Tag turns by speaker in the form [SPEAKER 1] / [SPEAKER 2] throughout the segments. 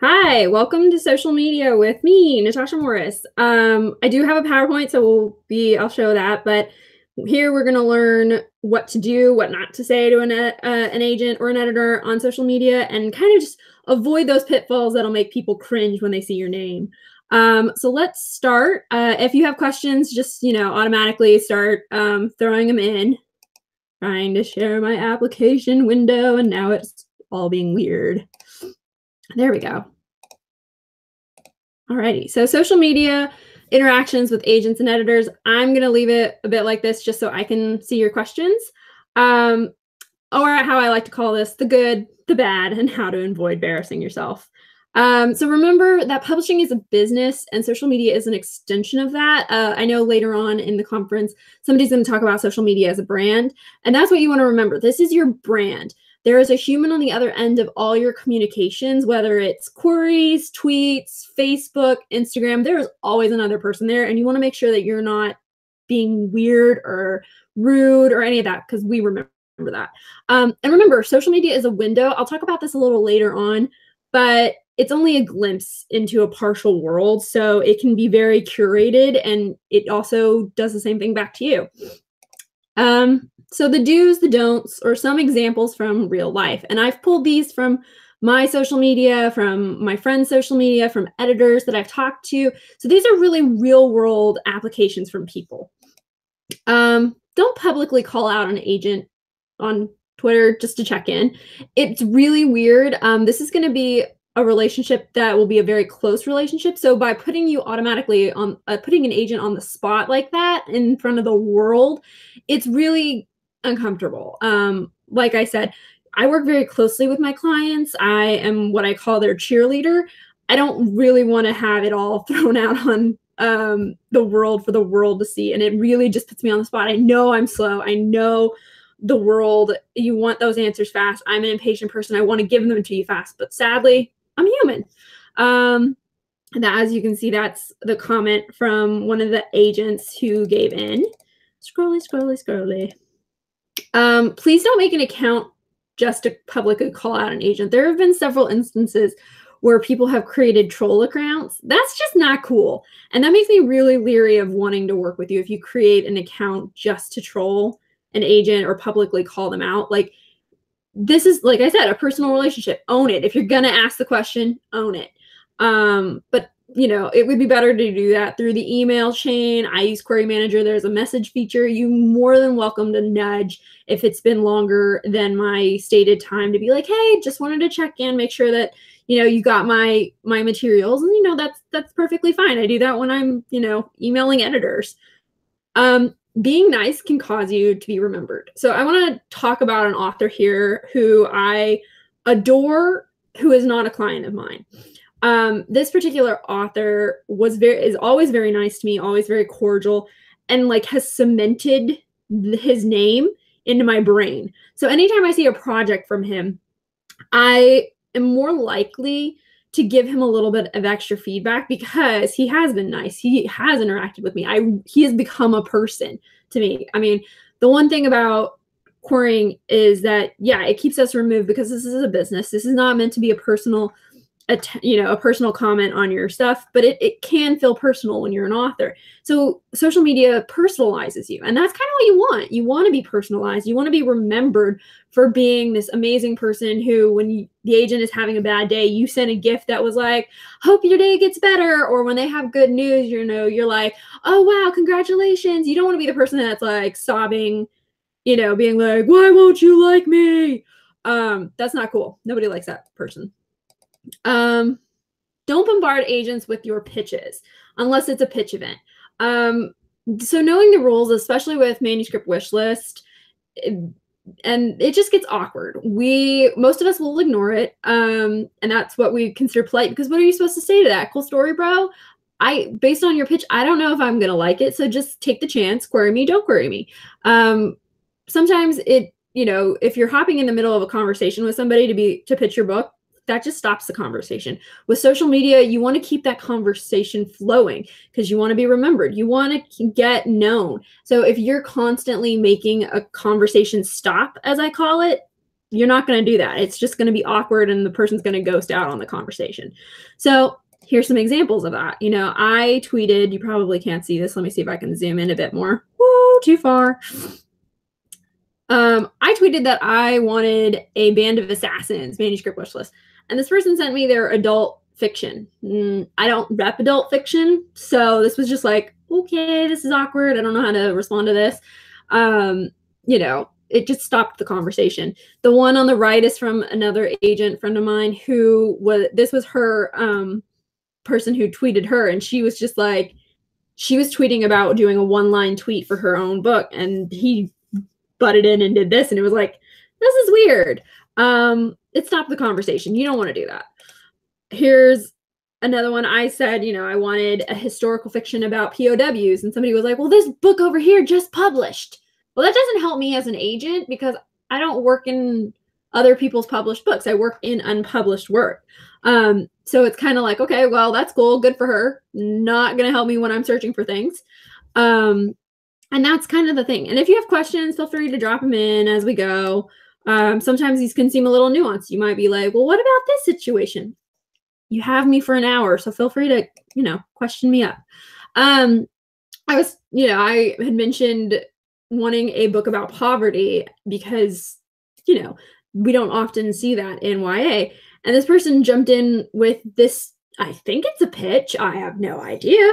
[SPEAKER 1] Hi, welcome to social media with me, Natascha Morris. I do have a PowerPoint, so I'll show that, but here we're going to learn what to do, what not to say to an agent or an editor on social media, and kind of just avoid those pitfalls that'll make people cringe when they see your name. So let's start. If you have questions, just automatically start throwing them in. Trying to share my application window, and now it's all being weird. There we go. Alrighty, so social media interactions with agents and editors. I'm going to leave it a bit like this just so I can see your questions. Or how I like to call this, the good, the bad, and how to avoid embarrassing yourself. So remember that publishing is a business and social media is an extension of that. I know later on in the conference, somebody's going to talk about social media as a brand, and that's what you want to remember. This is your brand. There is a human on the other end of all your communications, whether it's queries, tweets, Facebook, Instagram. There's always another person there, and you want to make sure that you're not being weird or rude or any of that, because we remember that. And remember, social media is a window. I'll talk about this a little later on, but it's only a glimpse into a partial world. So it can be very curated, and it also does the same thing back to you. So the do's, the don'ts, or some examples from real life. And I've pulled these from my social media, from my friends' social media, from editors that I've talked to. So these are really real world applications from people. Don't publicly call out an agent on Twitter just to check in. It's really weird. This is going to be a relationship that will be a very close relationship. So by putting you automatically on, putting an agent on the spot like that in front of the world, it's really uncomfortable. Like I said, I work very closely with my clients. I am what I call their cheerleader. I don't really want to have it all thrown out on the world for the world to see. And it really just puts me on the spot. I know I'm slow. I know the world, you want those answers fast. I'm an impatient person. I want to give them to you fast, but sadly, I'm human. That, as you can see, that's the comment from one of the agents who gave in. Scrolly, scrolly, scrolly. Please don't make an account just to publicly call out an agent. There have been several instances where people have created troll accounts. That's just not cool. And that makes me really leery of wanting to work with you if you create an account just to troll an agent or publicly call them out. Like, this is, like I said, a personal relationship. Own it. If you're going to ask the question, own it. But it would be better to do that through the email chain. I use Query Manager. There's a message feature. You're more than welcome to nudge if it's been longer than my stated time to be like, hey, just wanted to check in, make sure that, you got my materials. And, that's perfectly fine. I do that when I'm, emailing editors. Being nice can cause you to be remembered. So I want to talk about an author here who I adore, who is not a client of mine. This particular author is always very nice to me, always very cordial, and has cemented his name into my brain. So anytime I see a project from him, I am more likely to give him a little bit of extra feedback because he has been nice. He has interacted with me. He has become a person to me. I mean, the one thing about querying is that, yeah, it keeps us removed because this is a business. This is not meant to be a personal comment on your stuff, but it can feel personal when you're an author. So social media personalizes you, and that's kind of what you want. You want to be personalized. You want to be remembered for being this amazing person who, when the agent is having a bad day, you send a gift that was like, hope your day gets better. Or when they have good news, you're like, oh, wow, congratulations. You don't want to be the person that's like sobbing, being like, why won't you like me? That's not cool. Nobody likes that person. Don't bombard agents with your pitches unless it's a pitch event. So knowing the rules, especially with manuscript wish list, and it just gets awkward. Most of us will ignore it. And that's what we consider polite, because what are you supposed to say to that? Cool story, bro. Based on your pitch, I don't know if I'm going to like it. So just take the chance, query me, don't query me. Sometimes if you're hopping in the middle of a conversation with somebody to pitch your book, that just stops the conversation. With social media, you want to keep that conversation flowing because you want to be remembered. You want to get known. So if you're constantly making a conversation stop, as I call it, you're not going to do that. It's just going to be awkward and the person's going to ghost out on the conversation. So here's some examples of that. I tweeted, you probably can't see this. Let me see if I can zoom in a bit more. Whoa, too far. I tweeted that I wanted a Band of Assassins manuscript wish list. And this person sent me their adult fiction. I don't rep adult fiction. So this was just like, okay, this is awkward. I don't know how to respond to this. It just stopped the conversation. The one on the right is from another agent friend of mine this was her person who tweeted her. And she was just like, she was tweeting about doing a one-line tweet for her own book. And he butted in and did this. And it was like, this is weird. It stopped the conversation. You don't want to do that. Here's another one. I said, I wanted a historical fiction about POWs. And somebody was like, well, this book over here just published. Well, that doesn't help me as an agent because I don't work in other people's published books. I work in unpublished work. So it's kind of like, okay, well, that's cool. Good for her. Not going to help me when I'm searching for things. And that's kind of the thing. And if you have questions, feel free to drop them in as we go. Sometimes these can seem a little nuanced. You might be like, well, what about this situation? You have me for an hour, so feel free to, question me up. I had mentioned wanting a book about poverty because, we don't often see that in YA. And this person jumped in with this, I think it's a pitch. I have no idea.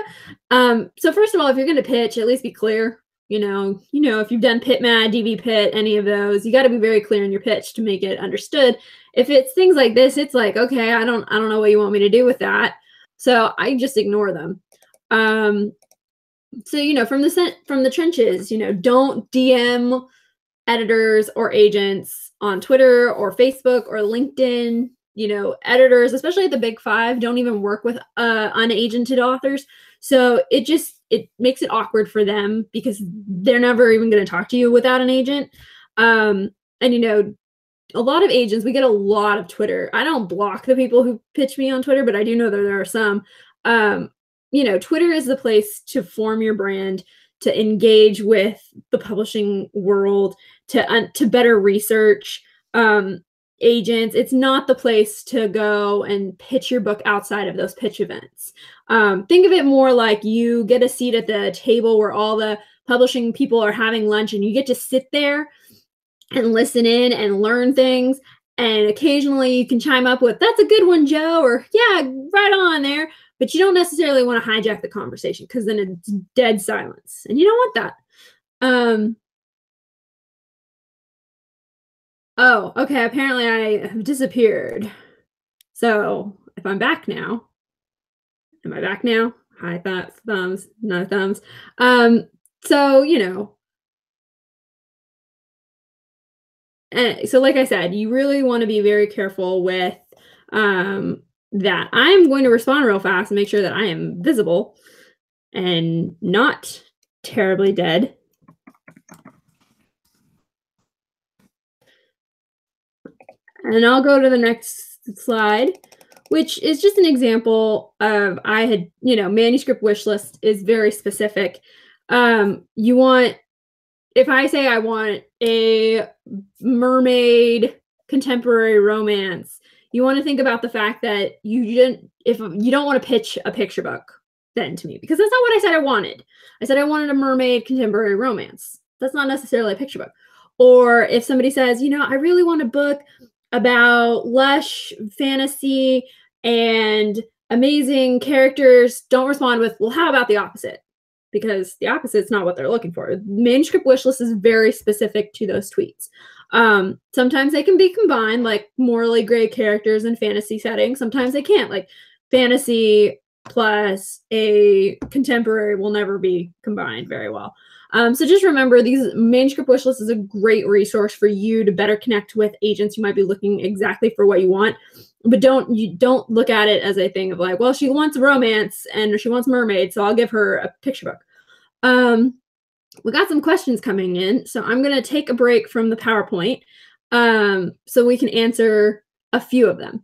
[SPEAKER 1] So first of all, if you're going to pitch, at least be clear. If you've done Pit Mad, DB Pit, any of those, you got to be very clear in your pitch to make it understood. If it's things like this, it's like, okay, I don't know what you want me to do with that. So I just ignore them. So, from the trenches, don't DM editors or agents on Twitter or Facebook or LinkedIn. Editors, especially at the Big Five, don't even work with unagented authors. So it makes it awkward for them because they're never even going to talk to you without an agent. And, a lot of agents, we get a lot of Twitter. I don't block the people who pitch me on Twitter, but I do know that there are some. Twitter is the place to form your brand, to engage with the publishing world, to better research agents. It's not the place to go and pitch your book outside of those pitch events. Think of it more like you get a seat at the table where all the publishing people are having lunch and you get to sit there and listen in and learn things. And occasionally you can chime up with, that's a good one, Joe, or yeah, right on there. But you don't necessarily want to hijack the conversation because then it's dead silence. And you don't want that. Oh, okay. Apparently I have disappeared. So if I'm back now, am I back now? High thumbs, no thumbs. So like I said, you really want to be very careful with that. I'm going to respond real fast and make sure that I am visible and not terribly dead. And I'll go to the next slide, which is just an example of manuscript wish list is very specific. If I say I want a mermaid contemporary romance, you want to think about the fact that if you don't want to pitch a picture book then to me, because that's not what I said I wanted. I said I wanted a mermaid contemporary romance. That's not necessarily a picture book. Or if somebody says, I really want a book about lush fantasy and amazing characters, don't respond with, well, how about the opposite? Because the opposite is not what they're looking for. Manuscript wish list is very specific to those tweets. Sometimes they can be combined, like morally gray characters in fantasy settings. Sometimes they can't, like fantasy plus a contemporary will never be combined very well. So just remember, these manuscript wish list is a great resource for you to better connect with agents. You might be looking exactly for what you want, but don't look at it as a thing of like, well, she wants romance and she wants mermaid, so I'll give her a picture book. We got some questions coming in, so I'm going to take a break from the PowerPoint so we can answer a few of them.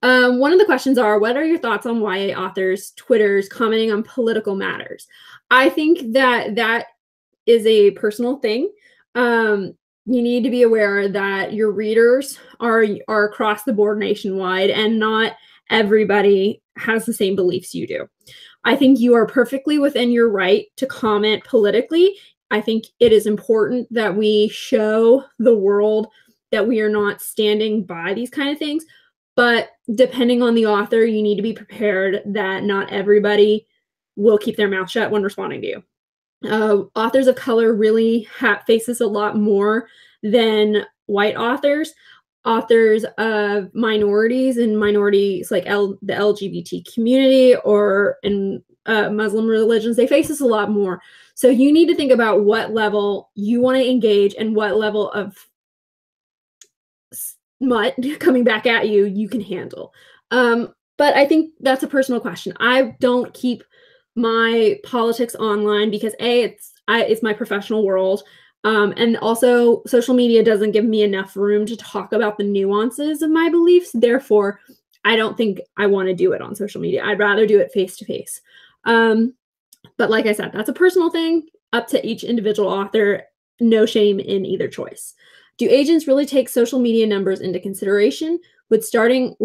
[SPEAKER 1] One of the questions are, what are your thoughts on YA authors' Twitters commenting on political matters? I think that is a personal thing. you need to be aware that your readers are across the board nationwide, and not everybody has the same beliefs you do. I think you are perfectly within your right to comment politically. I think it is important that we show the world that we are not standing by these kind of things. But depending on the author, you need to be prepared that not everybody will keep their mouth shut when responding to you. Authors of color really faces a lot more than white authors. Authors of minorities and minorities like the LGBT community or in Muslim religions, they face this a lot more. So you need to think about what level you want to engage and what level of smut coming back at you can handle. But I think that's a personal question. I don't keep my politics online because it's my professional world. And also social media doesn't give me enough room to talk about the nuances of my beliefs. Therefore, I don't think I want to do it on social media. I'd rather do it face to face. But like I said, that's a personal thing, up to each individual author. No shame in either choice. Do agents really take social media numbers into consideration? Would an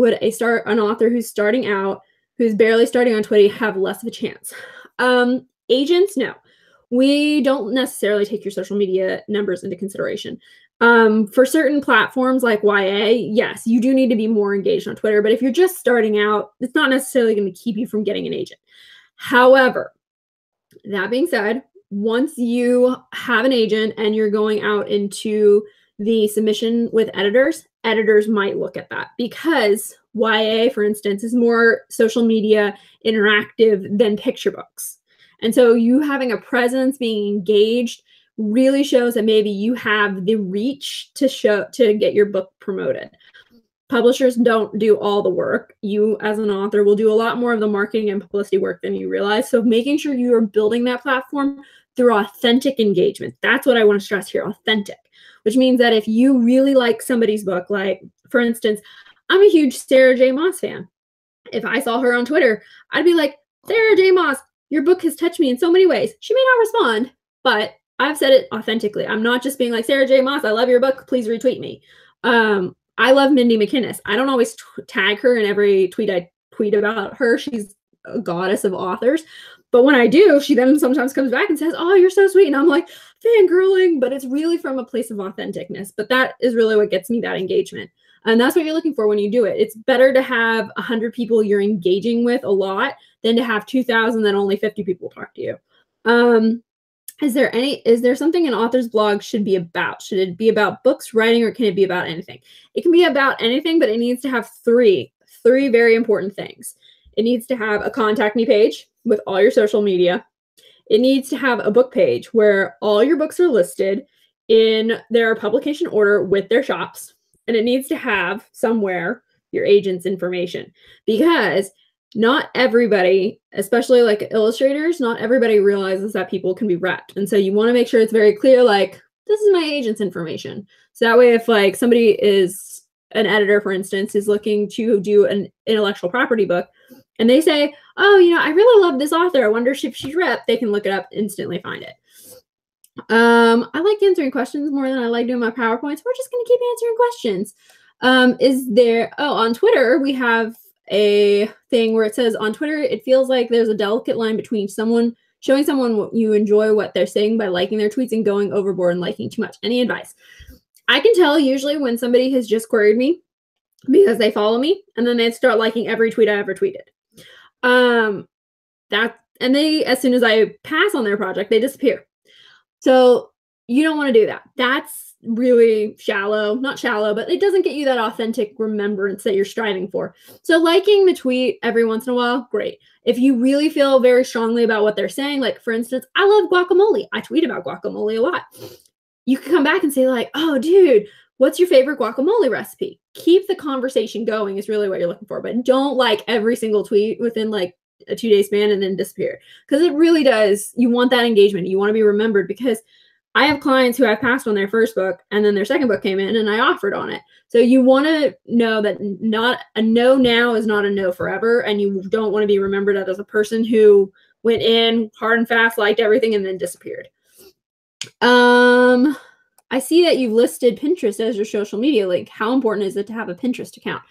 [SPEAKER 1] author who's starting out, who's barely starting on Twitter, have less of a chance? Agents, no. We don't necessarily take your social media numbers into consideration. For certain platforms like YA, yes, you do need to be more engaged on Twitter, but if you're just starting out, it's not necessarily going to keep you from getting an agent. However, that being said, once you have an agent and you're going out into the submission with editors might look at that, because YA, for instance, is more social media interactive than picture books. And so you having a presence, being engaged, really shows that maybe you have the reach to get your book promoted. Publishers don't do all the work. You, as an author, will do a lot more of the marketing and publicity work than you realize. So making sure you are building that platform through authentic engagement. That's what I want to stress here, authentic, which means that if you really like somebody's book, like, for instance, I'm a huge Sarah J. Maas fan. If I saw her on Twitter, I'd be like, Sarah J. Maas, your book has touched me in so many ways. She may not respond, but I've said it authentically. I'm not just being like, Sarah J. Maas, I love your book, please retweet me. I love Mindy McInnes. I don't always tag her in every tweet I tweet about her. She's a goddess of authors. But when I do, she then sometimes comes back and says, oh, you're so sweet. And I'm like, fangirling. But it's really from a place of authenticness. But that is really what gets me that engagement. And that's what you're looking for when you do it. It's better to have 100 people you're engaging with a lot than to have 2,000 that only 50 people talk to you. Is there something an author's blog should be about? Should it be about books, writing, or can it be about anything? It can be about anything, but it needs to have three very important things. It needs to have a contact me page with all your social media. It needs to have a book page where all your books are listed in their publication order with their shops. And it needs to have somewhere your agent's information, because not everybody, especially like illustrators, not everybody realizes that people can be repped. And so you want to make sure it's very clear, like, this is my agent's information. So that way, if like somebody is an editor, for instance, is looking to do an intellectual property book and they say, oh, I really love this author, I wonder if she's repped, they can look it up, instantly find it. I like answering questions more than I like doing my PowerPoints. We're just going to keep answering questions. On Twitter, we have a thing where it says, on Twitter, it feels like there's a delicate line between showing someone what you enjoy what they're saying by liking their tweets and going overboard and liking too much. Any advice? I can tell usually when somebody has just queried me because they follow me and then they start liking every tweet I ever tweeted. And they, as soon as I pass on their project, they disappear. So you don't want to do that. That's really shallow, not shallow, but it doesn't get you that authentic remembrance that you're striving for. So liking the tweet every once in a while, great. If you really feel very strongly about what they're saying, like for instance, I love guacamole. I tweet about guacamole a lot. You can come back and say like, oh dude, what's your favorite guacamole recipe? Keep the conversation going is really what you're looking for, but don't like every single tweet within like a 2-day span and then disappear. Because it really does, you want that engagement. You want to be remembered, because I have clients who I've passed on their first book and then their second book came in and I offered on it. So you want to know that not a no now is not a no forever. And you don't want to be remembered as a person who went in hard and fast, liked everything, and then disappeared. I I see that you've listed Pinterest as your social media link. How important is it to have a Pinterest account?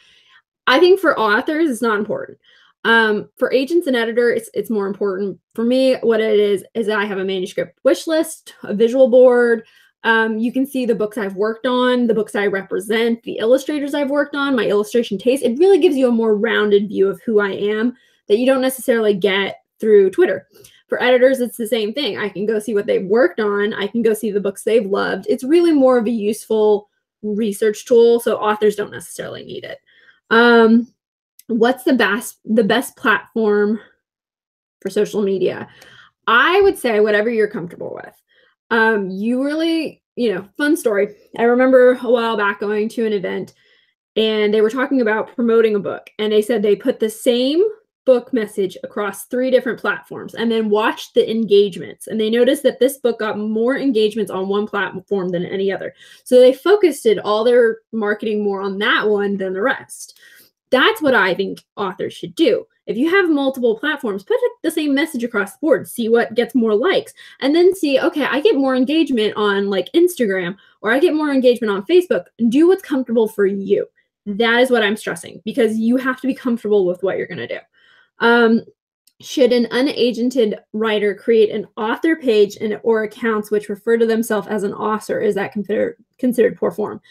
[SPEAKER 1] I think for authors, it's not important. For agents and editors, it's more important. For me, what it is that I have a manuscript wish list, a visual board. You can see the books I've worked on, the books I represent, the illustrators I've worked on, my illustration taste. It really gives you a more rounded view of who I am that you don't necessarily get through Twitter. For editors, it's the same thing. I can go see what they've worked on. I can go see the books they've loved. It's really more of a useful research tool, so authors don't necessarily need it. What's the best platform for social media? I would say whatever you're comfortable with. You really, fun story. I remember a while back going to an event and they were talking about promoting a book, and they said they put the same book message across 3 different platforms and then watched the engagements, and they noticed that this book got more engagements on one platform than any other. So they focused all their marketing more on that one than the rest. That's what I think authors should do. If you have multiple platforms, put the same message across the board, see what gets more likes, and then see, okay, I get more engagement on like Instagram, or I get more engagement on Facebook. Do what's comfortable for you. That is what I'm stressing, because you have to be comfortable with what you're going to do. Should an unagented writer create an author page or accounts which refer to themselves as an author? Is that considered poor form?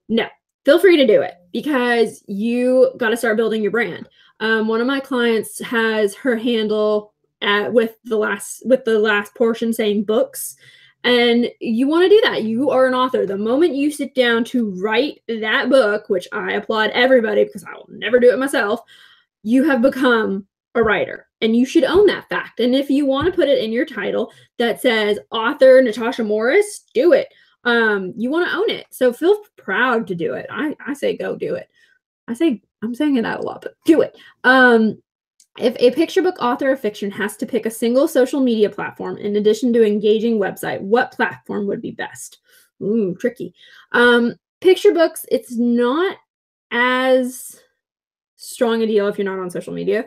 [SPEAKER 1] No. Feel free to do it, because you got to start building your brand. One of my clients has her handle with the last portion saying books, and you want to do that. You are an author. The moment you sit down to write that book, which I applaud everybody because I will never do it myself, you have become a writer, and you should own that fact. And if you want to put it in your title that says author Natascha Morris, do it. You want to own it. So feel proud to do it. I say go do it. I'm saying it out a lot, but do it. If a picture book author of fiction has to pick a single social media platform in addition to engaging website, what platform would be best? Ooh, tricky. Picture books, it's not as strong a deal if you're not on social media.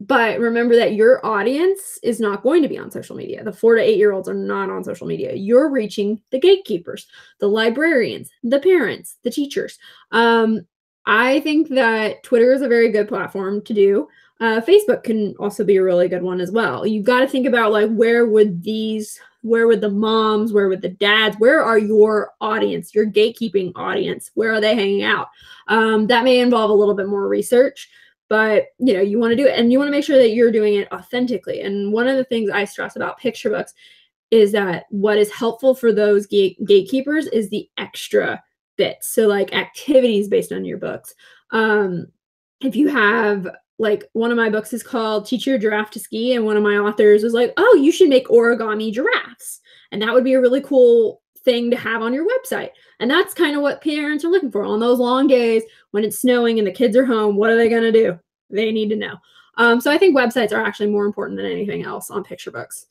[SPEAKER 1] But remember that your audience is not going to be on social media. The 4 to 8-year-olds are not on social media. You're reaching the gatekeepers, the librarians, the parents, the teachers. I think that Twitter is a very good platform to do. Facebook can also be a really good one as well. You've got to think about like where would the moms, where would the dads, where are your audience, your gatekeeping audience, where are they hanging out? That may involve a little bit more research. But, you want to do it, and you want to make sure that you're doing it authentically. And one of the things I stress about picture books is that what is helpful for those gatekeepers is the extra bits. So like activities based on your books. If you have, like, one of my books is called Teach Your Giraffe to Ski, and one of my authors was like, oh, you should make origami giraffes. And that would be a really cool thing to have on your website. And that's kind of what parents are looking for on those long days when it's snowing and the kids are home. What are they going to do? They need to know. So I think websites are actually more important than anything else on picture books.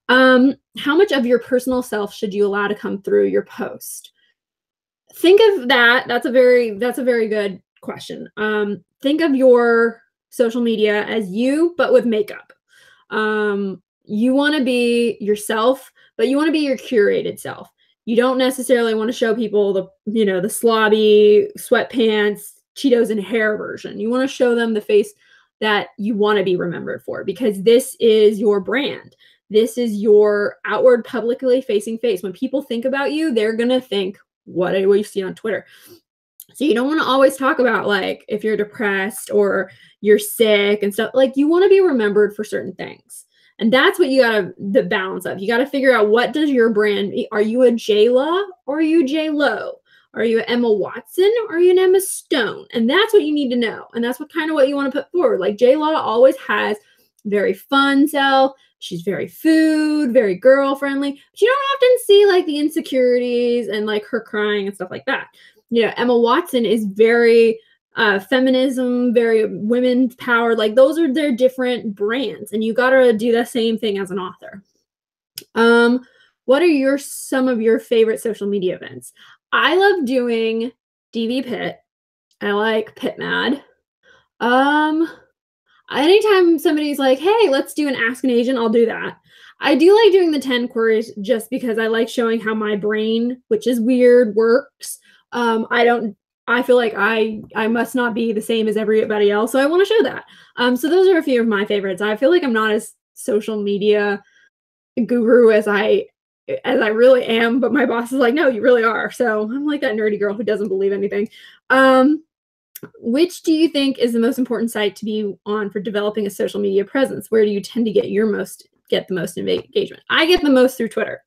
[SPEAKER 1] How much of your personal self should you allow to come through your post? Think of that. That's a very good question. Think of your social media as you, but with makeup. You want to be yourself, but you want to be your curated self. You don't necessarily want to show people the slobby sweatpants, Cheetos and hair version. You want to show them the face that you want to be remembered for, because this is your brand. This is your outward publicly facing face. When people think about you, they're going to think what you see on Twitter. So you don't want to always talk about like if you're depressed or you're sick and stuff. Like, you want to be remembered for certain things. And that's what you got to, the balance of. You got to figure out, what does your brand be? Are you a J-Law or are you J-Lo? Are you an Emma Watson or are you an Emma Stone? And that's what you need to know. And that's what you want to put forward. Like, J-Law always has very fun self. She's very food, very girl friendly. But you don't often see like the insecurities and like her crying and stuff like that. Emma Watson is very feminism, very women powered. Like, those are their different brands, and you got to do the same thing as an author. What are some of your favorite social media events? I love doing DV Pit. I like Pit Mad. anytime somebody's like, "Hey, let's do an ask an agent," I'll do that. I do like doing the 10 queries just because I like showing how my brain, which is weird, works. I don't I feel like I must not be the same as everybody else, so I wanna show that. So those are a few of my favorites. I feel like I'm not as social media guru as I really am, but my boss is like, "No, you really are." So I'm like that nerdy girl who doesn't believe anything. Um, which do you think is the most important site to be on for developing a social media presence? Where do you tend to get the most engagement? I get the most through Twitter.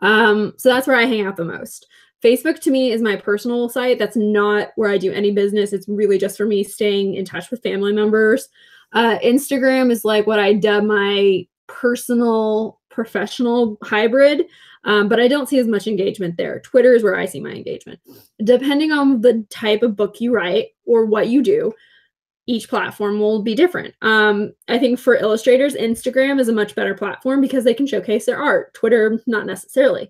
[SPEAKER 1] So that's where I hang out the most. Facebook to me is my personal site. That's not where I do any business. It's really just for me staying in touch with family members. Instagram is like what I dub my personal professional hybrid, but I don't see as much engagement there. Twitter is where I see my engagement. Depending on the type of book you write or what you do, each platform will be different. I think for illustrators, Instagram is a much better platform because they can showcase their art. Twitter, not necessarily.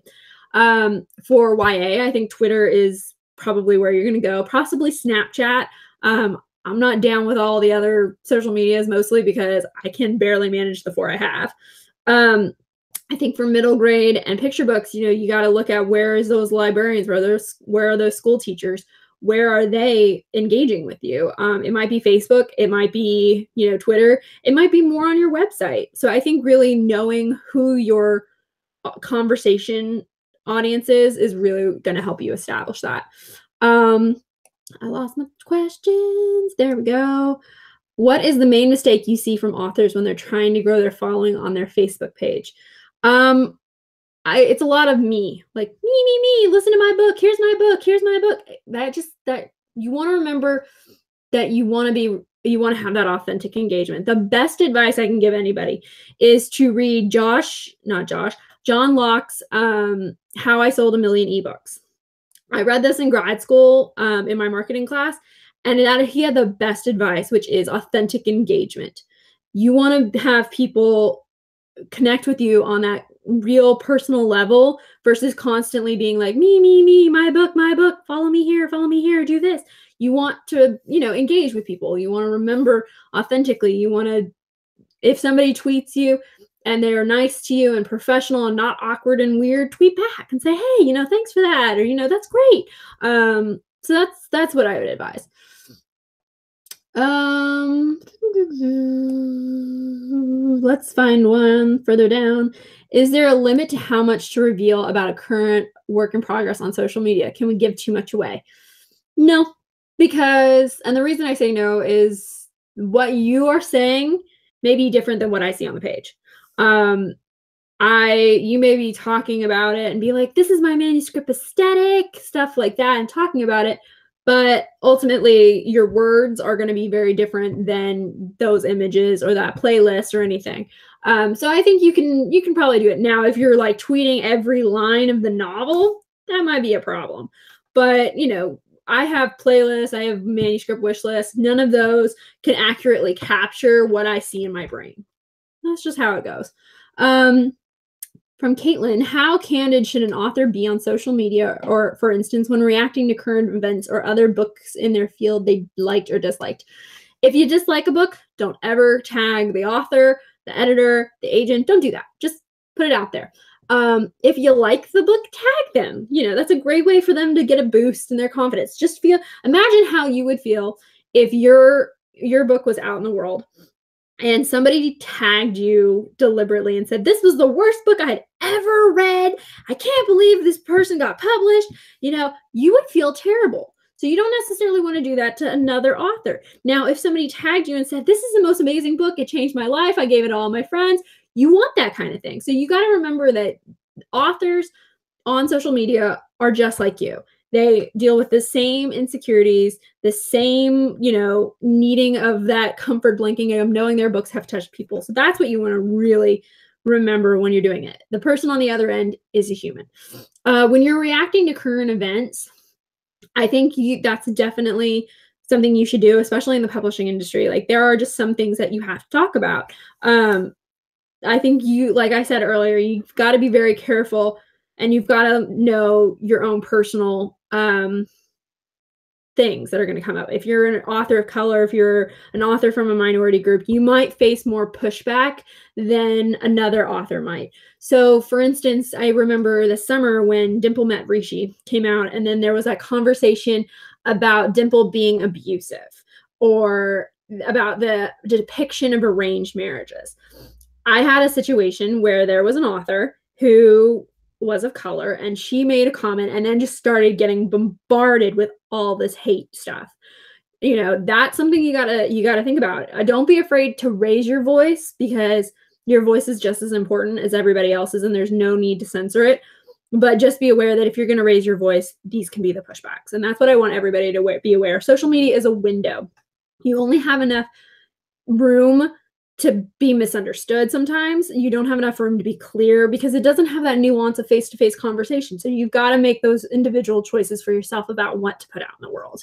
[SPEAKER 1] For YA, I think Twitter is probably where you're going to go. Possibly Snapchat. I'm not down with all the other social medias mostly because I can barely manage the four I have. I think for middle grade and picture books, you got to look at where is those librarians, where are those school teachers, where are they engaging with you? It might be Facebook, it might be, Twitter, it might be more on your website. So I think really knowing who your conversation audience is really going to help you establish that. I lost my questions. There we go. What is the main mistake you see from authors when they're trying to grow their following on their Facebook page? It's a lot of me, like me, listen to my book. Here's my book. Here's my book. That you want to remember that you want to have that authentic engagement. The best advice I can give anybody is to read John Locke's How I Sold a Million eBooks. I read this in grad school in my marketing class, and he had the best advice, which is authentic engagement. You want to have people connect with you on that real personal level versus constantly being like, me, my book, follow me here, do this. You want to, engage with people. You want to remember authentically. You want to, if somebody tweets you and they're nice to you and professional and not awkward and weird, tweet back and say, hey, thanks for that. Or, that's great. So that's what I would advise. Let's find one further down. Is there a limit to how much to reveal about a current work in progress on social media? Can we give too much away? No, because, and the reason I say no is what you are saying may be different than what I see on the page. You may be talking about it and be like, this is my manuscript aesthetic, stuff like that, and talking about it. But ultimately, your words are going to be very different than those images or that playlist or anything. So I think you can probably do it. Now, if you're like tweeting every line of the novel, that might be a problem. But, I have playlists, I have manuscript wish lists. None of those can accurately capture what I see in my brain. That's just how it goes. From Caitlin, how candid should an author be on social media, or, for instance, when reacting to current events or other books in their field they liked or disliked? If you dislike a book, don't ever tag the author, the editor, the agent. Don't do that. Just put it out there. If you like the book, tag them. That's a great way for them to get a boost in their confidence. Imagine how you would feel if your book was out in the world and somebody tagged you deliberately and said, this was the worst book I had ever read. I can't believe this person got published. You would feel terrible. So you don't necessarily want to do that to another author. Now, if somebody tagged you and said, this is the most amazing book, it changed my life, I gave it to all my friends, you want that kind of thing. So you got to remember that authors on social media are just like you. They deal with the same insecurities, the same, needing of that comfort blanking of knowing their books have touched people. So that's what you want to really remember when you're doing it. The person on the other end is a human. When you're reacting to current events, I think that's definitely something you should do, especially in the publishing industry. Like, there are just some things that you have to talk about. I think like I said earlier, you've got to be very careful and you've got to know your own personal things that are going to come up. If you're an author of color, if you're an author from a minority group, you might face more pushback than another author might. So, for instance, I remember the summer when Dimple Met Rishi came out, and then there was that conversation about Dimple being abusive or about the depiction of arranged marriages. I had a situation where there was an author who was of color, and she made a comment and then just started getting bombarded with all this hate stuff. That's something you gotta think about. Don't be afraid to raise your voice, because your voice is just as important as everybody else's, and there's no need to censor it. But just be aware that if you're going to raise your voice, these can be the pushbacks. And that's what I want everybody to be aware. Social media is a window. You only have enough room to be misunderstood sometimes. You don't have enough room to be clear, because it doesn't have that nuance of face-to-face conversation. So you've got to make those individual choices for yourself about what to put out in the world.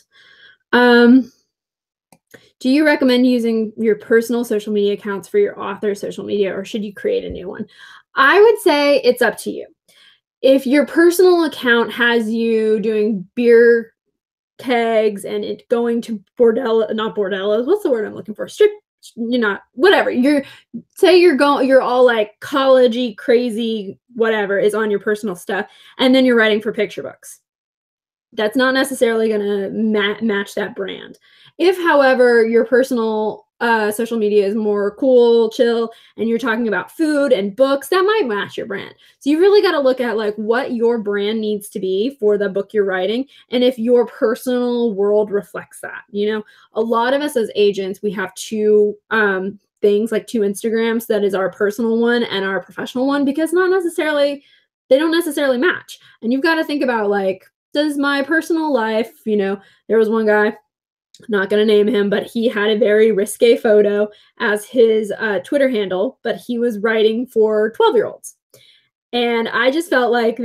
[SPEAKER 1] Do you recommend using your personal social media accounts for your author social media, or should you create a new one? I would say it's up to you. If your personal account has you doing beer kegs and it going to not bordellos, what's the word I'm looking for? Strip, whatever. You're all like college-y, crazy, whatever is on your personal stuff, and then you're writing for picture books. That's not necessarily going to match that brand. If, however, your personal social media is more cool, chill, and you're talking about food and books, that might match your brand. So you really got to look at like what your brand needs to be for the book you're writing, and if your personal world reflects that. A lot of us as agents, we have two things, like two Instagrams. That is our personal one and our professional one, because they don't necessarily match. And you've got to think about, like, does my personal life, there was one guy, not going to name him, but he had a very risque photo as his Twitter handle, but he was writing for 12-year-olds. And I just felt like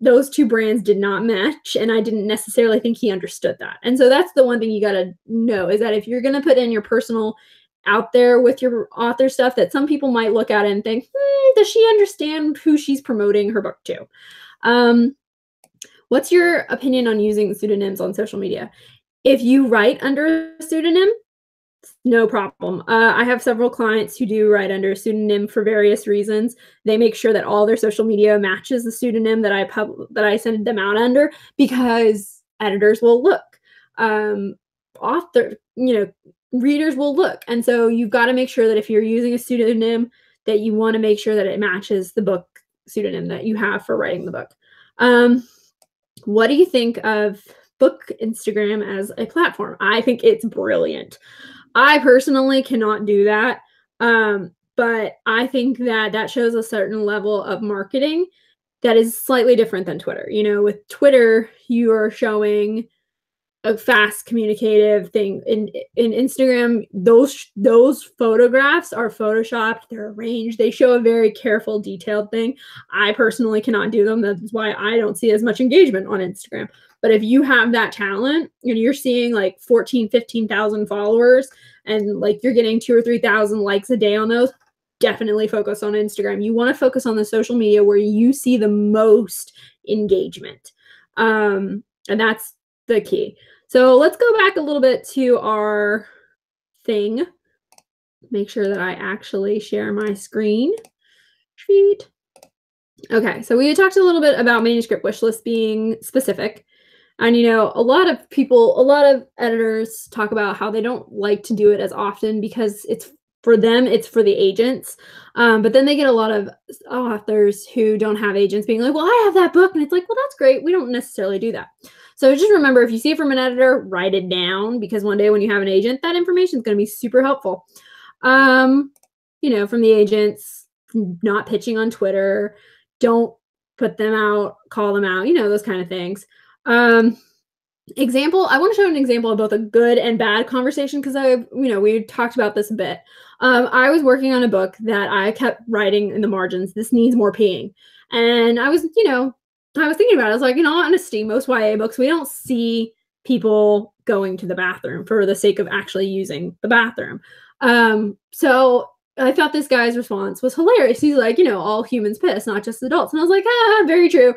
[SPEAKER 1] those two brands did not match, and I didn't necessarily think he understood that. And so that's the one thing you got to know, is that if you're going to put in your personal out there with your author stuff, that some people might look at it and think, does she understand who she's promoting her book to? What's your opinion on using pseudonyms on social media? If you write under a pseudonym, no problem. I have several clients who do write under a pseudonym for various reasons. They make sure that all their social media matches the pseudonym that I send them out under, because editors will look, readers will look, and so you've got to make sure that if you're using a pseudonym, that you want to make sure that it matches the book pseudonym that you have for writing the book. What do you think of book Instagram as a platform? I think it's brilliant. I personally cannot do that, but I think that shows a certain level of marketing that is slightly different than Twitter. With Twitter, you are showing a fast communicative thing. In Instagram, those photographs are photoshopped, they're arranged, they show a very careful, detailed thing. I personally cannot do them. That's why I don't see as much engagement on Instagram. But if you have that talent and you're seeing like 15,000 followers, and like you're getting 2,000 or 3,000 likes a day on those, definitely focus on Instagram. You want to focus on the social media where you see the most engagement. And that's the key. So let's go back a little bit to our thing. Make sure that I actually share my screen. Treat. Okay, so we talked a little bit about manuscript wish list being specific. And a lot of editors talk about how they don't like to do it as often because it's for them, it's for the agents. But then they get a lot of authors who don't have agents being like, well, I have that book. And it's like, well, that's great. We don't necessarily do that. So just remember, if you see it from an editor, write it down, because one day when you have an agent, that information is going to be super helpful. From the agents, not pitching on Twitter, don't put them out, call them out, those kind of things. Example, I want to show an example of both a good and bad conversation, because we talked about this a bit. I was working on a book that I kept writing in the margins, this needs more peeing. And I was thinking about it. I was like, honesty, most YA books, we don't see people going to the bathroom for the sake of actually using the bathroom. So I thought this guy's response was hilarious. He's like, all humans piss, not just adults. And I was like, very true.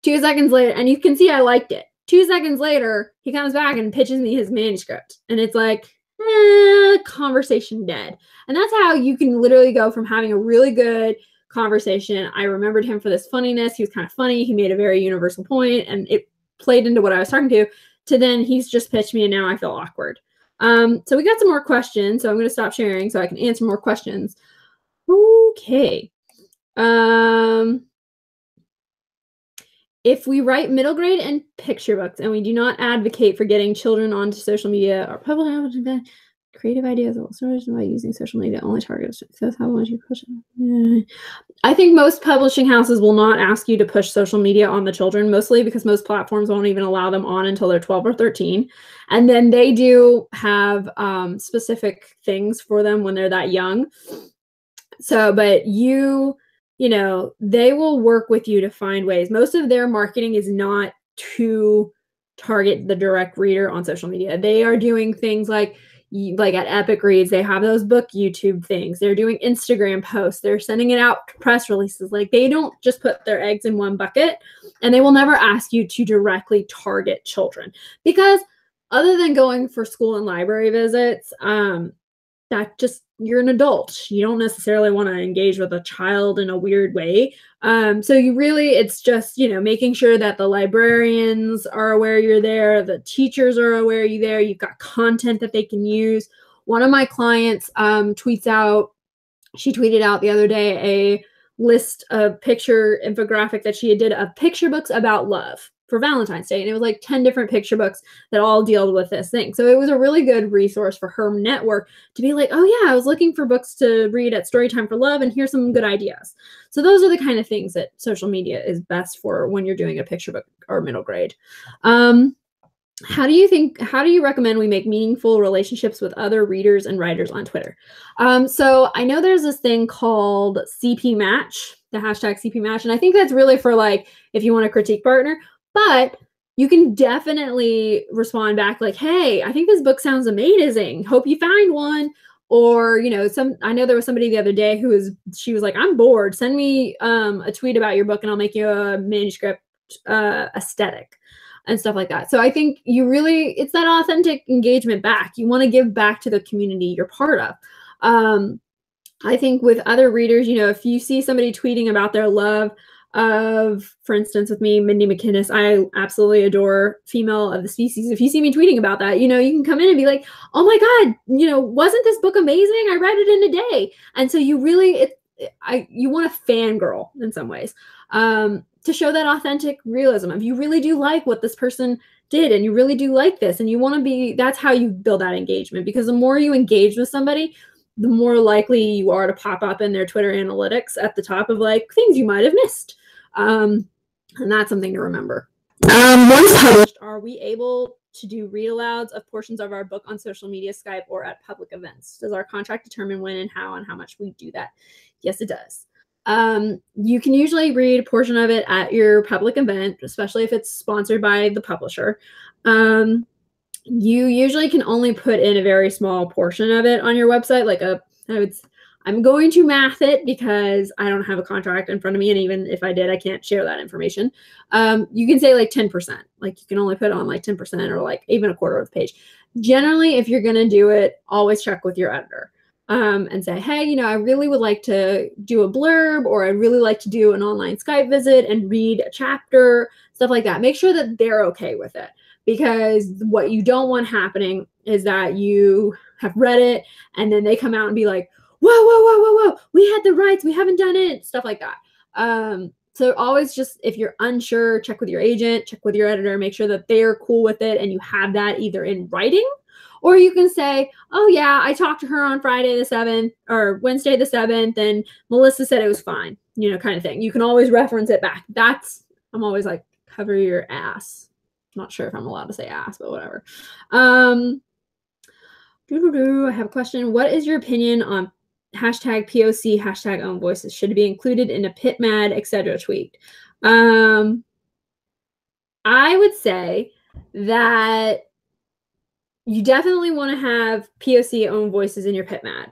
[SPEAKER 1] 2 seconds later, and you can see I liked it. 2 seconds later, he comes back and pitches me his manuscript. And it's like, conversation dead. And that's how you can literally go from having a really good conversation. I remembered him for this funniness. He was kind of funny. He made a very universal point, and it played into what I was talking to then he's just pitched me, and now I feel awkward. So we got some more questions. So I'm going to stop sharing so I can answer more questions. Okay. If we write middle grade and picture books and we do not advocate for getting children onto social media or public creative ideas also by using social media only target success, how much you push it. I think most publishing houses will not ask you to push social media on the children, mostly because most platforms won't even allow them on until they're 12 or 13. And then they do have specific things for them when they're that young. So, but you know, they will work with you to find ways. Most of their marketing is not to target the direct reader on social media. They are doing things like at Epic Reads, they have those book YouTube things. They're doing Instagram posts. They're sending it out to press releases. Like, they don't just put their eggs in one bucket, and they will never ask you to directly target children, because other than going for school and library visits, that just, you're an adult. You don't necessarily want to engage with a child in a weird way. So you really, it's just, you know, making sure that the librarians are aware you're there, the teachers are aware you're there, you've got content that they can use. One of my clients tweeted out the other day a list of picture infographic that she did of picture books about love for Valentine's Day. And it was like 10 different picture books that all deal with this thing. So it was a really good resource for her network to be like, oh yeah, I was looking for books to read at Storytime for Love, and here's some good ideas. So those are the kind of things that social media is best for when you're doing a picture book or middle grade. How do you recommend we make meaningful relationships with other readers and writers on Twitter? So I know there's this thing called CP Match, the hashtag CP Match, and I think that's really for like if you want a critique partner. But you can definitely respond back like, hey, I think this book sounds amazing. Hope you find one. Or, you know, I know there was somebody the other day she was like, I'm bored. Send me a tweet about your book and I'll make you a manuscript aesthetic and stuff like that. So I think it's that authentic engagement back. You want to give back to the community you're part of. I think with other readers, you know, if you see somebody tweeting about their love of, for instance, with me, Mindy McInnes, I absolutely adore Female of the Species. If you see me tweeting about that, you know, you can come in and be like, oh my God, you know, wasn't this book amazing? I read it in a day. And so you really, you want to fangirl in some ways to show that authentic realism. If you really do like what this person did and you really do like this and you want to be, that's how you build that engagement, because the more you engage with somebody, the more likely you are to pop up in their Twitter analytics at the top of like things you might have missed. And that's something to remember. Once published, are we able to do read alouds of portions of our book on social media, Skype, or at public events? Does our contract determine when and how much we do that? Yes, it does. You can usually read a portion of it at your public event, especially if it's sponsored by the publisher. You usually can only put in a very small portion of it on your website, like I'm going to math it because I don't have a contract in front of me, and even if I did, I can't share that information. You can say like 10%, like you can only put on like 10% or like even a quarter of the page. Generally, if you're going to do it, always check with your editor and say, hey, you know, I really would like to do a blurb, or I'd really like to do an online Skype visit and read a chapter, stuff like that. Make sure that they're okay with it, because what you don't want happening is that you have read it and then they come out and be like, whoa, we had the rights, we haven't done it, stuff like that. So always just, if you're unsure, check with your agent, check with your editor, make sure that they're cool with it and you have that either in writing, or you can say, oh yeah, I talked to her on Friday the 7th or Wednesday the 7th and Melissa said it was fine, you know, kind of thing. You can always reference it back. I'm always like, cover your ass. Not sure if I'm allowed to say ass, but whatever. I have a question. What is your opinion on hashtag POC, hashtag own voices? Should it be included in a PitMad, etc. tweet? I would say that you definitely want to have POC own voices in your PitMad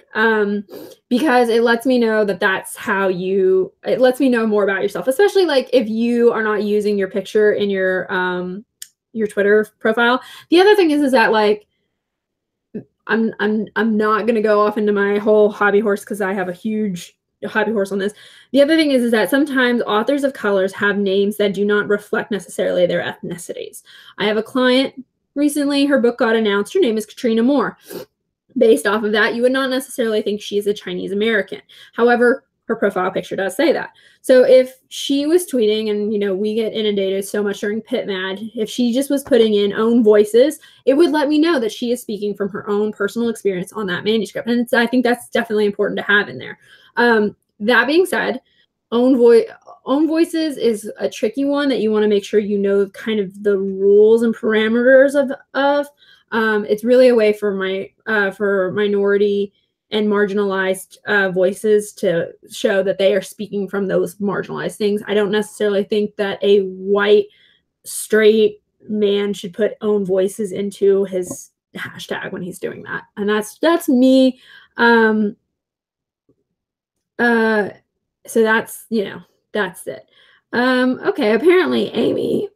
[SPEAKER 1] because it lets me know that that's how it lets me know more about yourself, especially like if you are not using your picture in your your Twitter profile. The other thing is that like I'm not gonna go off into my whole hobby horse because I have a huge hobby horse on this. The other thing is that sometimes authors of colors have names that do not reflect necessarily their ethnicities. I have a client recently, her book got announced. Her name is Katrina Moore. Based off of that, you would not necessarily think she is a Chinese American. However, her profile picture does say that. So if she was tweeting, and we get inundated so much during PitMad, if she just was putting in own voices, it would let me know that she is speaking from her own personal experience on that manuscript. And I think that's definitely important to have in there. That being said, own voices is a tricky one that you want to make sure you know kind of the rules and parameters of. It's really a way for minority and marginalized voices to show that they are speaking from those marginalized things. I don't necessarily think that a white, straight man should put own voices into his hashtag when he's doing that. And that's me. So that's it. Okay, apparently Amy.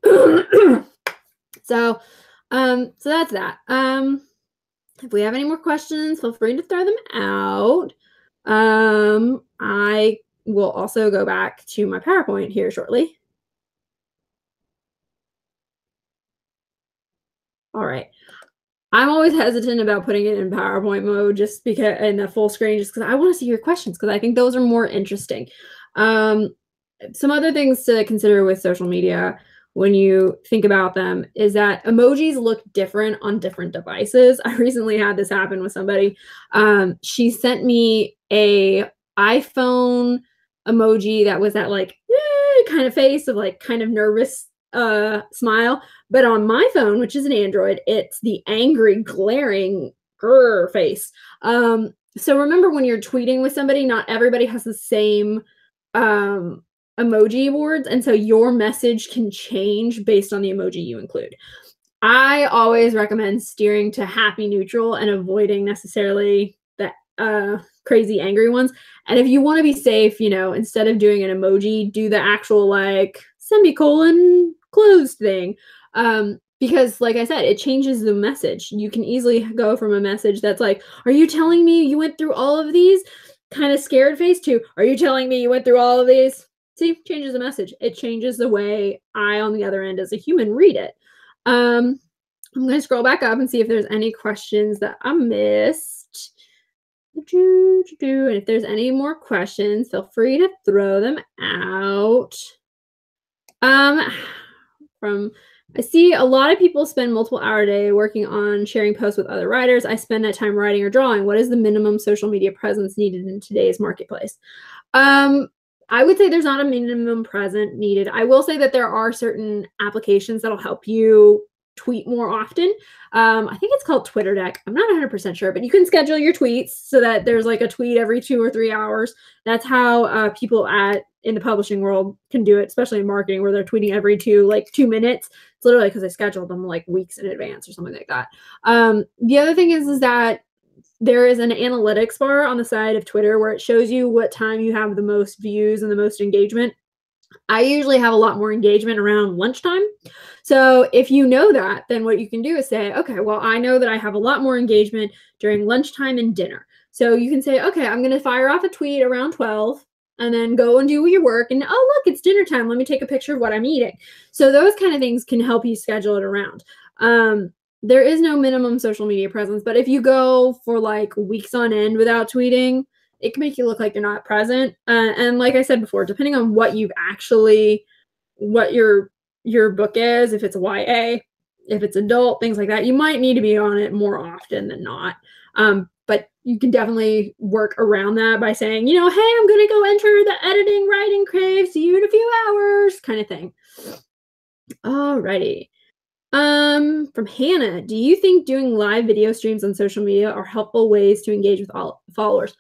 [SPEAKER 1] So that's that. If we have any more questions, feel free to throw them out. I will also go back to my PowerPoint here shortly. All right. I'm always hesitant about putting it in PowerPoint mode just because in the full screen, just because I want to see your questions because I think those are more interesting. Some other things to consider with social media when you think about them is that emojis look different on different devices. I recently had this happen with somebody. She sent me a iPhone emoji that was that like kind of face of like kind of nervous smile. But on my phone, which is an Android, it's the angry, glaring grr face. So remember when you're tweeting with somebody, not everybody has the same emoji boards, and so your message can change based on the emoji you include. I always recommend steering to happy neutral and avoiding necessarily the crazy angry ones. And if you want to be safe, instead of doing an emoji, do the actual like semicolon closed thing. Because like I said, it changes the message. You can easily go from a message that's like, are you telling me you went through all of these? Kind of scared face to, are you telling me you went through all of these? See, changes the message. It changes the way I, on the other end, as a human, read it. I'm going to scroll back up and see if there's any questions that I missed. And if there's any more questions, feel free to throw them out. I see a lot of people spend multiple hours a day working on sharing posts with other writers. I spend that time writing or drawing. What is the minimum social media presence needed in today's marketplace? I would say there's not a minimum present needed. I will say that there are certain applications that'll help you tweet more often. I think it's called Twitter Deck. I'm not 100% sure, but you can schedule your tweets so that there's like a tweet every 2 or 3 hours. That's how people in the publishing world can do it, especially in marketing where they're tweeting every 2 minutes. It's literally because I scheduled them like weeks in advance or something like that. The other thing is that there is an analytics bar on the side of Twitter where it shows you what time you have the most views and the most engagement. I usually have a lot more engagement around lunchtime. So if you know that, then what you can do is say, okay, well, I know that I have a lot more engagement during lunchtime and dinner. So you can say, okay, I'm going to fire off a tweet around 12 and then go and do your work. And oh, look, it's dinner time. Let me take a picture of what I'm eating. So those kind of things can help you schedule it around. There is no minimum social media presence, but if you go for like weeks on end without tweeting, it can make you look like you're not present. And like I said before, depending on what your book is, if it's a YA, if it's adult, things like that, you might need to be on it more often than not. But you can definitely work around that by saying, hey, I'm going to go enter the editing writing crave. See you in a few hours kind of thing. Alrighty. From Hannah, do you think doing live video streams on social media are helpful ways to engage with all followers?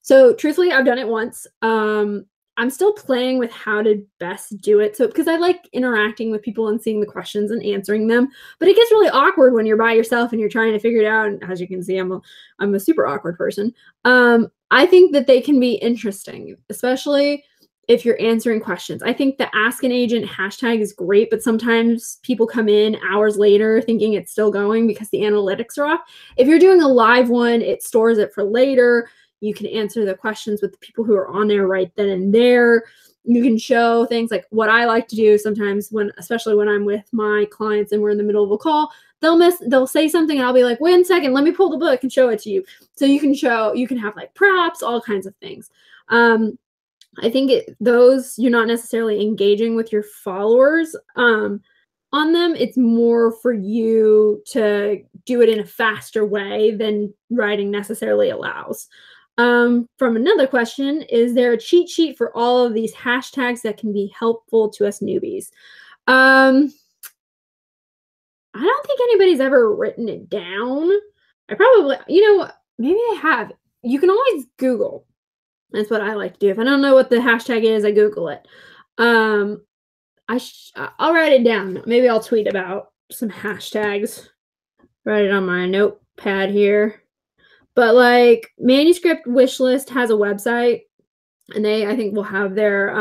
[SPEAKER 1] So truthfully, I've done it once. I'm still playing with how to best do it. So because I like interacting with people and seeing the questions and answering them, but it gets really awkward when you're by yourself and you're trying to figure it out. And as you can see, I'm a super awkward person. I think that they can be interesting, especially if you're answering questions. I think the Ask an Agent hashtag is great, but sometimes people come in hours later thinking it's still going because the analytics are off. If you're doing a live one, it stores it for later. You can answer the questions with the people who are on there right then and there. You can show things like what I like to do sometimes especially when I'm with my clients and we're in the middle of a call, they'll say something and I'll be like, wait a second, let me pull the book and show it to you. So you can have like props, all kinds of things. I think you're not necessarily engaging with your followers on them. It's more for you to do it in a faster way than writing necessarily allows. From another question, is there a cheat sheet for all of these hashtags that can be helpful to us newbies? I don't think anybody's ever written it down. Maybe I have. You can always Google. That's what I like to do. If I don't know what the hashtag is, I Google it. I'll write it down. Maybe I'll tweet about some hashtags. Write it on my notepad here. But like Manuscript Wishlist has a website, and I think will have their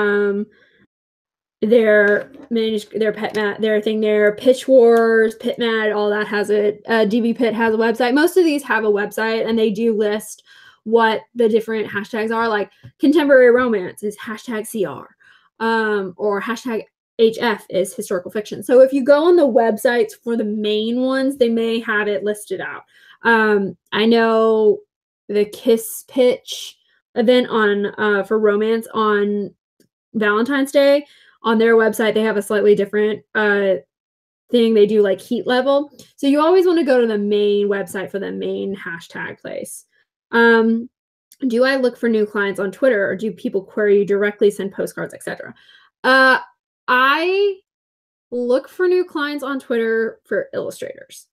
[SPEAKER 1] manuscript, their PetMat, their thing there. Pitch Wars, PitMat, all that has it. DB Pit has a website. Most of these have a website, and they do list what the different hashtags are. Like contemporary romance is hashtag CR, or hashtag HF is historical fiction. So if you go on the websites for the main ones, they may have it listed out. I know the Kiss Pitch event for romance on Valentine's Day, on their website, they have a slightly different thing. They do like heat level. So you always want to go to the main website for the main hashtag place. Do I look for new clients on Twitter, or do people query you directly, send postcards, etc.? I look for new clients on Twitter for illustrators.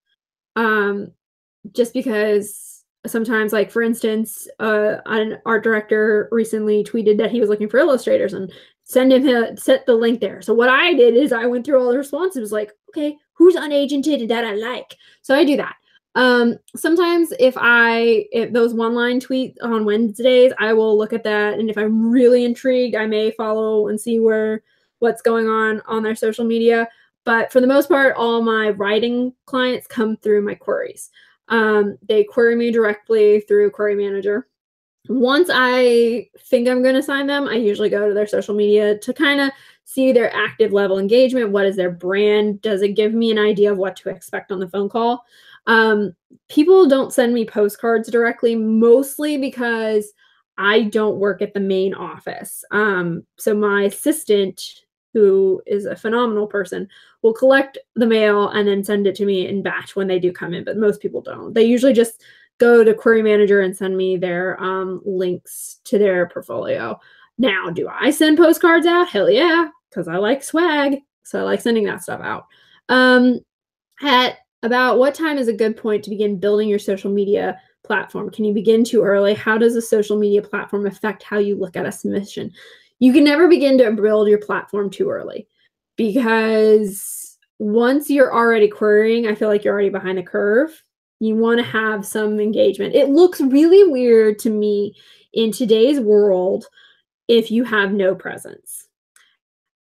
[SPEAKER 1] Just because sometimes, like for instance, an art director recently tweeted that he was looking for illustrators and set the link there. So what I did is I went through all the responses, like, okay, who's unagented that I like? So I do that. Sometimes if those one-line tweets on Wednesdays, I will look at that, and if I'm really intrigued, I may follow and see what's going on their social media. But for the most part, all my writing clients come through my queries. They query me directly through Query Manager. Once I think I'm going to sign them, I usually go to their social media to kind of see their active level engagement. What is their brand? Does it give me an idea of what to expect on the phone call? People don't send me postcards directly, mostly because I don't work at the main office. So my assistant, who is a phenomenal person, will collect the mail and then send it to me in batch when they do come in, but most people don't. They usually just go to Query Manager and send me their links to their portfolio. Now, do I send postcards out? Hell yeah, because I like swag, so I like sending that stuff out. At about what time is a good point to begin building your social media platform? Can you begin too early? How does a social media platform affect how you look at a submission? You can never begin to build your platform too early, because once you're already querying, I feel like you're already behind the curve. You want to have some engagement. It looks really weird to me in today's world if you have no presence.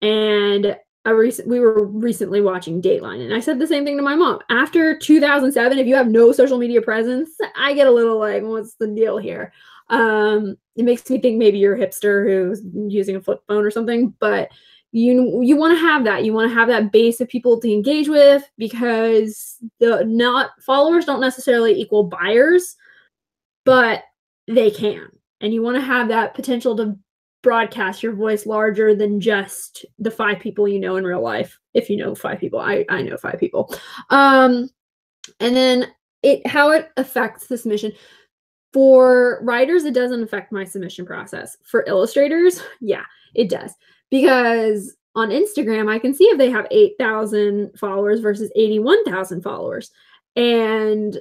[SPEAKER 1] And we were recently watching Dateline, and I said the same thing to my mom. After 2007, if you have no social media presence, I get a little like, what's the deal here? It makes me think maybe you're a hipster who's using a flip phone or something, but you want to have that. You want to have that base of people to engage with, because followers don't necessarily equal buyers, but they can. And you want to have that potential to broadcast your voice larger than just the 5 people you know in real life. If you know 5 people, I know 5 people. And then how it affects the submission. For writers, it doesn't affect my submission process. For illustrators, yeah, it does. Because on Instagram, I can see if they have 8,000 followers versus 81,000 followers. And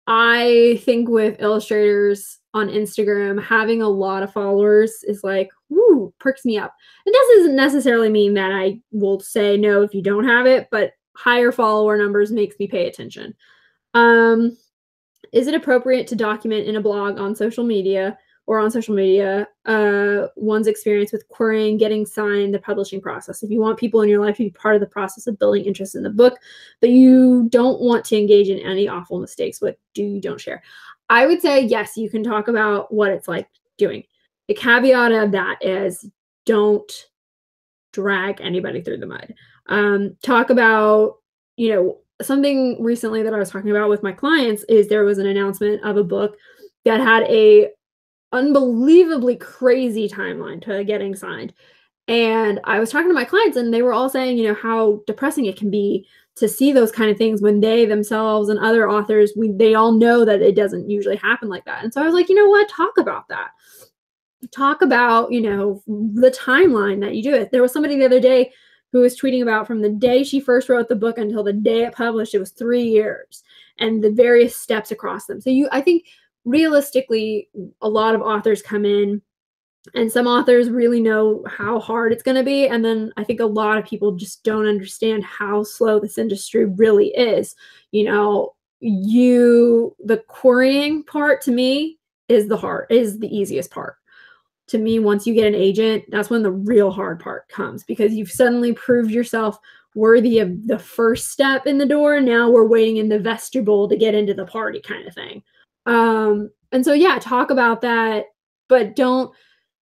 [SPEAKER 1] I think with illustrators on Instagram, having a lot of followers is like, woo, perks me up. It doesn't necessarily mean that I will say no if you don't have it, but higher follower numbers makes me pay attention. Is it appropriate to document in a blog on social media or on social media one's experience with querying, getting signed, the publishing process. If you want people in your life to be part of the process of building interest in the book, but you don't want to engage in any awful mistakes, what do you don't share? I would say, yes, you can talk about what it's like doing. The caveat of that is don't drag anybody through the mud. Talk about, something recently that I was talking about with my clients is there was an announcement of a book that had a unbelievably crazy timeline to getting signed. And I was talking to my clients and they were all saying, how depressing it can be to see those kind of things when they themselves and other authors, they all know that it doesn't usually happen like that. And so I was like, you know what? Talk about that. Talk about, the timeline that you do it. There was somebody the other day who was tweeting about from the day she first wrote the book until the day it published, it was 3 years and the various steps across them. So I think realistically, a lot of authors come in and some authors really know how hard it's going to be. And then I think a lot of people just don't understand how slow this industry really is. The querying part to me is the easiest part. To me, once you get an agent, that's when the real hard part comes, because you've suddenly proved yourself worthy of the first step in the door. Now we're waiting in the vestibule to get into the party kind of thing. And so, yeah, talk about that, but don't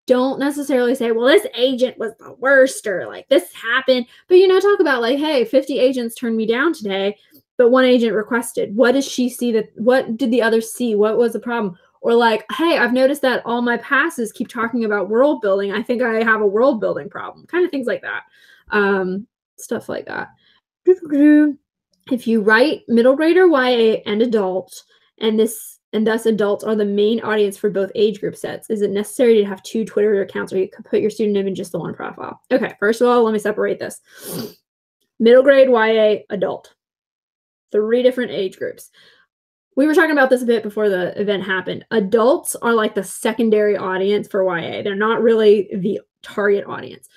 [SPEAKER 1] necessarily say, well, this agent was the worst or like this happened. But, talk about like, hey, 50 agents turned me down today, but one agent requested. What does she see? What did the others see? What was the problem? Or like, hey, I've noticed that all my passes keep talking about world building. I think I have a world building problem. Kind of things like that. Stuff like that. If you write middle grader, YA, and adult, and thus adults are the main audience for both age group sets, is it necessary to have 2 Twitter accounts, or you can put your student name in just the one profile? Okay, first of all, let me separate this. Middle grade, YA, adult. 3 different age groups. We were talking about this a bit before the event happened. Adults are like the secondary audience for YA. They're not really the target audience.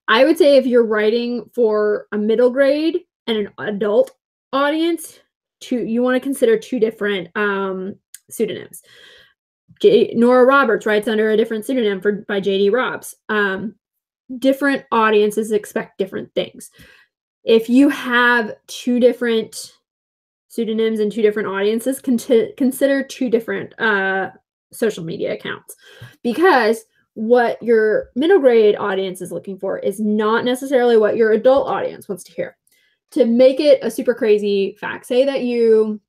[SPEAKER 1] I would say if you're writing for a middle grade and an adult audience, you want to consider 2 different pseudonyms. Nora Roberts writes under a different pseudonym by J.D. Robbs. Different audiences expect different things. If you have 2 different pseudonyms and 2 different audiences, consider 2 different social media accounts, because what your middle grade audience is looking for is not necessarily what your adult audience wants to hear. To make it a super crazy fact, say that you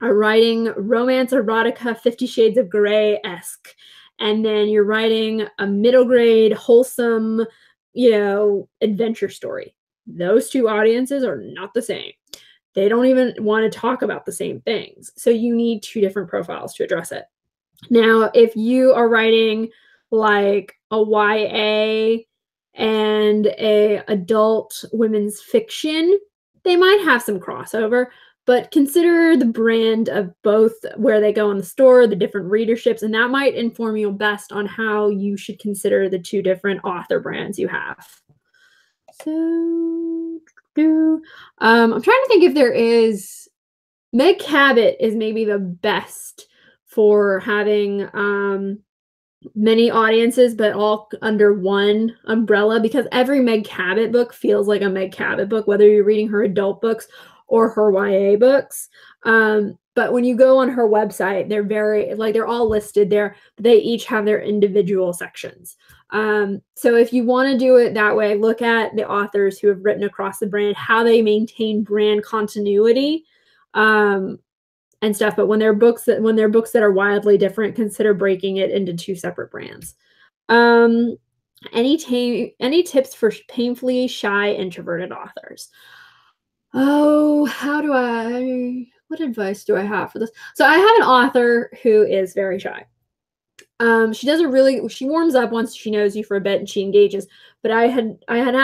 [SPEAKER 1] are writing romance, erotica, 50 Shades of Grey-esque, and then you're writing a middle grade, wholesome, adventure story. Those 2 audiences are not the same. They don't even want to talk about the same things. So you need 2 different profiles to address it. Now, if you are writing like a YA and a adult women's fiction, they might have some crossover, but consider the brand of both, where they go in the store, the different readerships, and that might inform you best on how you should consider the 2 different author brands you have. So I'm trying to think if there is. Meg Cabot is maybe the best for having many audiences, but all under one umbrella, because every Meg Cabot book feels like a Meg Cabot book, whether you're reading her adult books or her YA books. But when you go on her website, they're all listed there, but they each have their individual sections. So if you want to do it that way, look at the authors who have written across the brand, how they maintain brand continuity, and stuff. But when they're books that are wildly different, consider breaking it into 2 separate brands. Any tips for painfully shy introverted authors? Oh, what advice do I have for this? So I have an author who is very shy. She warms up once she knows you for a bit and she engages. But I had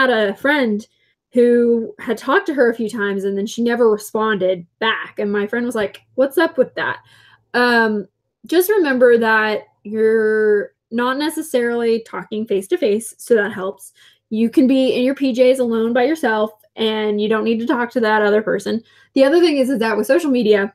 [SPEAKER 1] a friend who had talked to her a few times and then she never responded back. And my friend was like, what's up with that? Just remember that you're not necessarily talking face to face, so that helps. You can be in your PJs alone by yourself and you don't need to talk to that other person. The other thing is that with social media,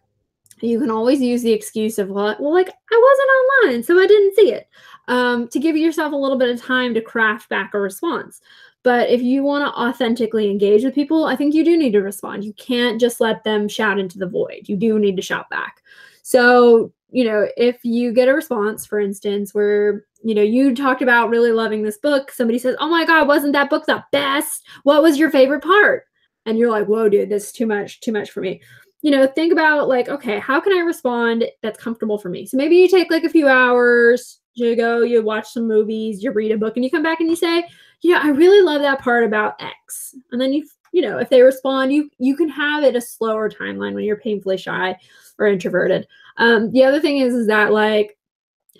[SPEAKER 1] You can always use the excuse of, well, like, I wasn't online, so I didn't see it, to give yourself a little bit of time to craft back a response. But if you want to authentically engage with people, I think you do need to respond. You can't just let them shout into the void. You do need to shout back. So, if you get a response, for instance, where, you talked about really loving this book, somebody says, oh my God, wasn't that book the best? What was your favorite part? And you're like, whoa, dude, this is too much for me. Think about like, okay, how can I respond that's comfortable for me? So maybe you take like a few hours, you watch some movies, you read a book, and you come back and you say, I really love that part about X. And then if they respond, you can have it a slower timeline when you're painfully shy or introverted. The other thing is that like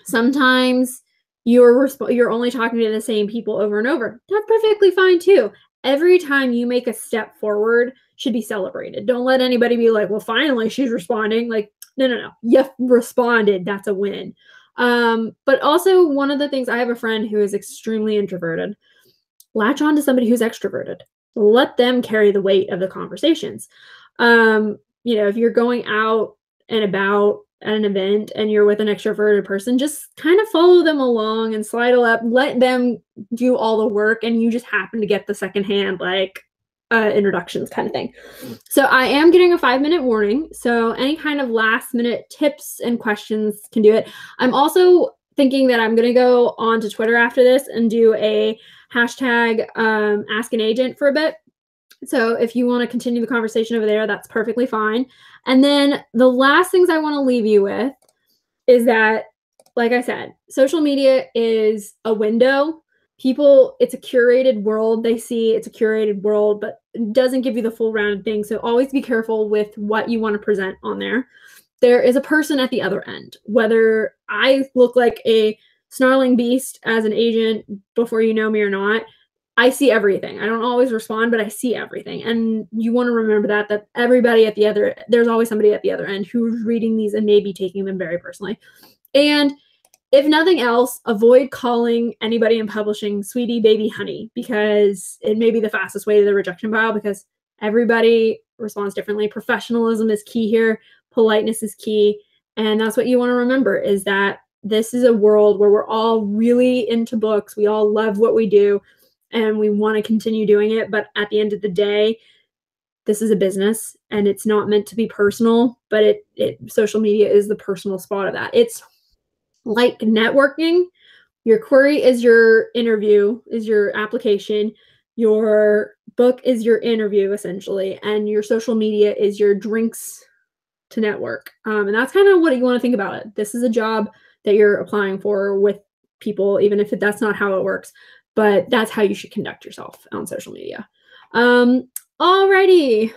[SPEAKER 1] sometimes you're only talking to the same people over and over. That's perfectly fine too. Every time you make a step forward should be celebrated. Don't let anybody be like, well, finally she's responding. Like, no. You responded. That's a win. But also one of the things, I have a friend who is extremely introverted. Latch on to somebody who's extroverted. Let them carry the weight of the conversations. If you're going out and about at an event and you're with an extroverted person, just kind of follow them along and sidle up, let them do all the work, and you just happen to get the secondhand like introductions kind of thing. So I am getting a 5-minute warning. So any kind of last minute tips and questions can do it. I'm also thinking that I'm going to go on to Twitter after this and do a hashtag ask an agent for a bit. So if you want to continue the conversation over there, that's perfectly fine. And then the last things I want to leave you with is that, like I said, social media is a window. It's a curated world. They see it's a curated world, but it doesn't give you the full rounded thing. So always be careful with what you want to present on there. There is a person at the other end. Whether I look like a snarling beast as an agent before you know me or not, I see everything. I don't always respond, but I see everything. And you want to remember that everybody there's always somebody at the other end who's reading these and maybe taking them very personally. And if nothing else, avoid calling anybody in publishing sweetie, baby, honey, because it may be the fastest way to the rejection pile, because everybody responds differently. Professionalism is key here. Politeness is key. And that's what you want to remember, is that this is a world where we're all really into books. We all love what we do and we want to continue doing it. But at the end of the day, this is a business and it's not meant to be personal, but social media is the personal spot of that. It's like networking. Your query is your interview, is your application. Your book is your interview, essentially. And your social media is your drinks to network. And that's kind of what you want to think about it. This is a job that you're applying for with people, even if that's not how it works. But that's how you should conduct yourself on social media. Alrighty.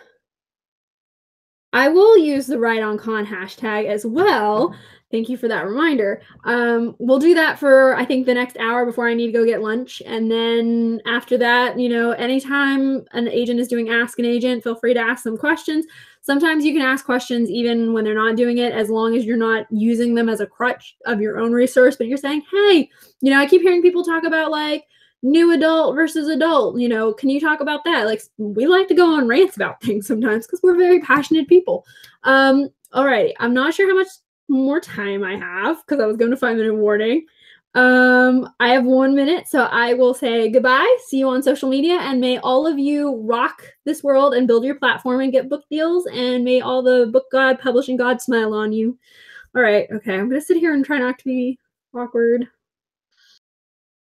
[SPEAKER 1] I will use the Right On Con hashtag as well. Thank you for that reminder. We'll do that for, I think, the next hour before I need to go get lunch. And then after that, anytime an agent is doing Ask an Agent, feel free to ask them questions. Sometimes you can ask questions even when they're not doing it, as long as you're not using them as a crutch of your own resource, but you're saying, hey, I keep hearing people talk about like new adult versus adult, can you talk about that? Like, we like to go on rants about things sometimes because we're very passionate people. All right. I'm not sure how much more time I have because I was going to 5-minute warning. I have 1 minute, so I will say goodbye. See you on social media, and may all of you rock this world and build your platform and get book deals, and may all the book god, publishing god smile on you. All right. Okay. I'm going to sit here and try not to be awkward.